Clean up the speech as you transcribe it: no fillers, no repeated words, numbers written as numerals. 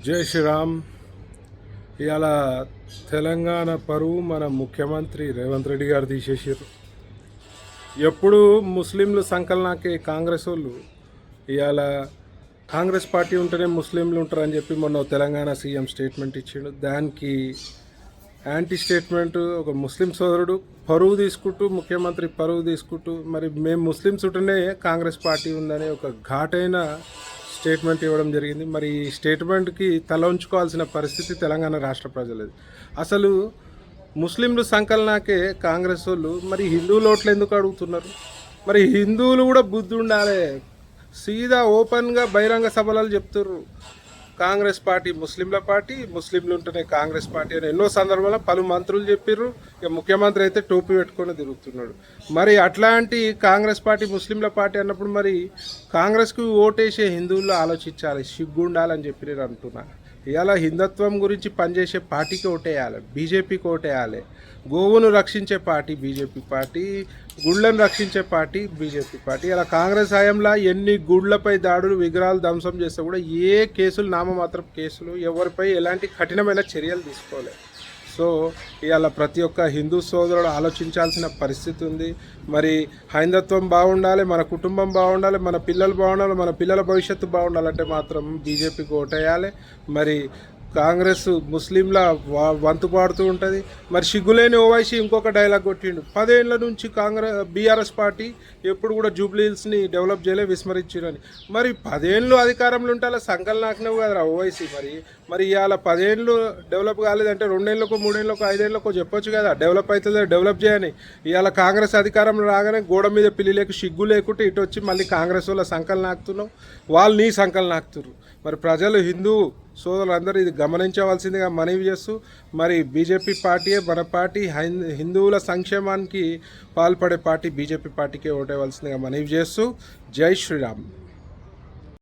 జై శ్రీరామ్. ఇవాళ తెలంగాణ పరువు మన ముఖ్యమంత్రి రేవంత్ రెడ్డి గారు తీసేసారు. ఎప్పుడు ముస్లింలు సంకలనాకే కాంగ్రెస్ వాళ్ళు ఇవాళ కాంగ్రెస్ పార్టీ ఉంటేనే ముస్లింలు ఉంటారని చెప్పి మొన్న తెలంగాణ సీఎం స్టేట్మెంట్ ఇచ్చాడు. దానికి యాంటీ స్టేట్మెంట్ ఒక ముస్లిం సోదరుడు పరువు తీసుకుంటూ, ముఖ్యమంత్రి పరువు తీసుకుంటూ, మరి మేము ముస్లిమ్స్ ఉంటేనే కాంగ్రెస్ పార్టీ ఉందని ఒక ఘాటైన స్టేట్మెంట్ ఇవ్వడం జరిగింది. మరి ఈ స్టేట్మెంట్కి తల ఉంచుకోవాల్సిన పరిస్థితి తెలంగాణ రాష్ట్ర ప్రజలది. అసలు ముస్లింలు సంకలనాకే కాంగ్రెస్ వాళ్ళు మరి హిందువులు ఓట్లు ఎందుకు అడుగుతున్నారు? మరి హిందువులు కూడా బుద్ధి ఉండాలి. సీదా ఓపెన్గా బహిరంగ సభలలో చెప్తుర్రు కాంగ్రెస్ పార్టీ ముస్లింల పార్టీ, ముస్లింలు ఉంటేనే కాంగ్రెస్ పార్టీ అని ఎన్నో సందర్భాల్లో పలు మంత్రులు చెప్పిర్రు. ఇక ముఖ్యమంత్రి అయితే టోపీ పెట్టుకొని తిరుగుతున్నాడు. మరి అట్లాంటి కాంగ్రెస్ పార్టీ ముస్లింల పార్టీ అన్నప్పుడు మరి కాంగ్రెస్కి ఓటేసే హిందువులు ఆలోచించాలి, సిగ్గుండాలని చెప్పి నేను అంటున్నా. ఇవాళ హిందుత్వం గురించి పనిచేసే పార్టీకి ఓటేయాలి, బీజేపీకి ఓటేయాలి. గోవును రక్షించే పార్టీ బీజేపీ పార్టీ, గుళ్ళను రక్షించే పార్టీ బీజేపీ పార్టీ. ఇలా కాంగ్రెస్ హయాంలో ఎన్ని గుళ్ళపై దాడులు, విగ్రహాలు ధ్వంసం చేస్తే కూడా ఏ కేసులు, నామమాత్రం కేసులు, ఎవరిపై ఎలాంటి కఠినమైన చర్యలు తీసుకోలేదు. సో ఇవాళ ప్రతి ఒక్క హిందూ సోదరుడు ఆలోచించాల్సిన పరిస్థితి ఉంది. మరి హైందత్వం బాగుండాలి, మన కుటుంబం బాగుండాలి, మన పిల్లలు బాగుండాలి, మన పిల్లల భవిష్యత్తు బాగుండాలంటే మాత్రం బీజేపీకి ఓటేయాలి. మరి కాంగ్రెస్ ముస్లింల వంతు పాడుతూ ఉంటుంది. మరి సిగ్గులేని ఓవైసీ ఇంకొక డైలాగ్ కొట్టిండు, 10 ఏళ్ల నుంచి బీఆర్ఎస్ పార్టీ ఎప్పుడు కూడా జూబ్లీ హిల్స్ని డెవలప్ చేయలే, విస్మరించారని. మరి 10 ఏళ్ళు అధికారంలో ఉంటే అలా సంకలనాకినవు కదరా ఓవైసీ. మరి ఇవాళ 10 ఏళ్ళు డెవలప్ కాలేదంటే 2 ఏళ్ళకో 3 ఏళ్ళకో 5 ఏళ్ళకో చెప్పొచ్చు కదా డెవలప్ అవుతుందో డెవలప్ చేయని. ఇవాళ కాంగ్రెస్ అధికారంలో రాగానే గోడ మీద పిల్లి లేక సిగ్గు లేకుంటే ఇటు వచ్చి మళ్ళీ కాంగ్రెస్ వాళ్ళ సంకలనాకుతున్నావు, వాళ్ళు నీ సంకలనాకుతున్నారు. మరి ప్రజలు, హిందూ సోదరులందరూ ఇది గమనించవలసిందిగా మనవి చేస్తూ, మరి బీజేపీ పార్టీయే మన పార్టీ, హిందువుల సంక్షేమానికి పాల్పడే పార్టీ బీజేపీ పార్టీకే ఓటేయవలసిందిగా మనవి చేస్తూ జై శ్రీరామ్.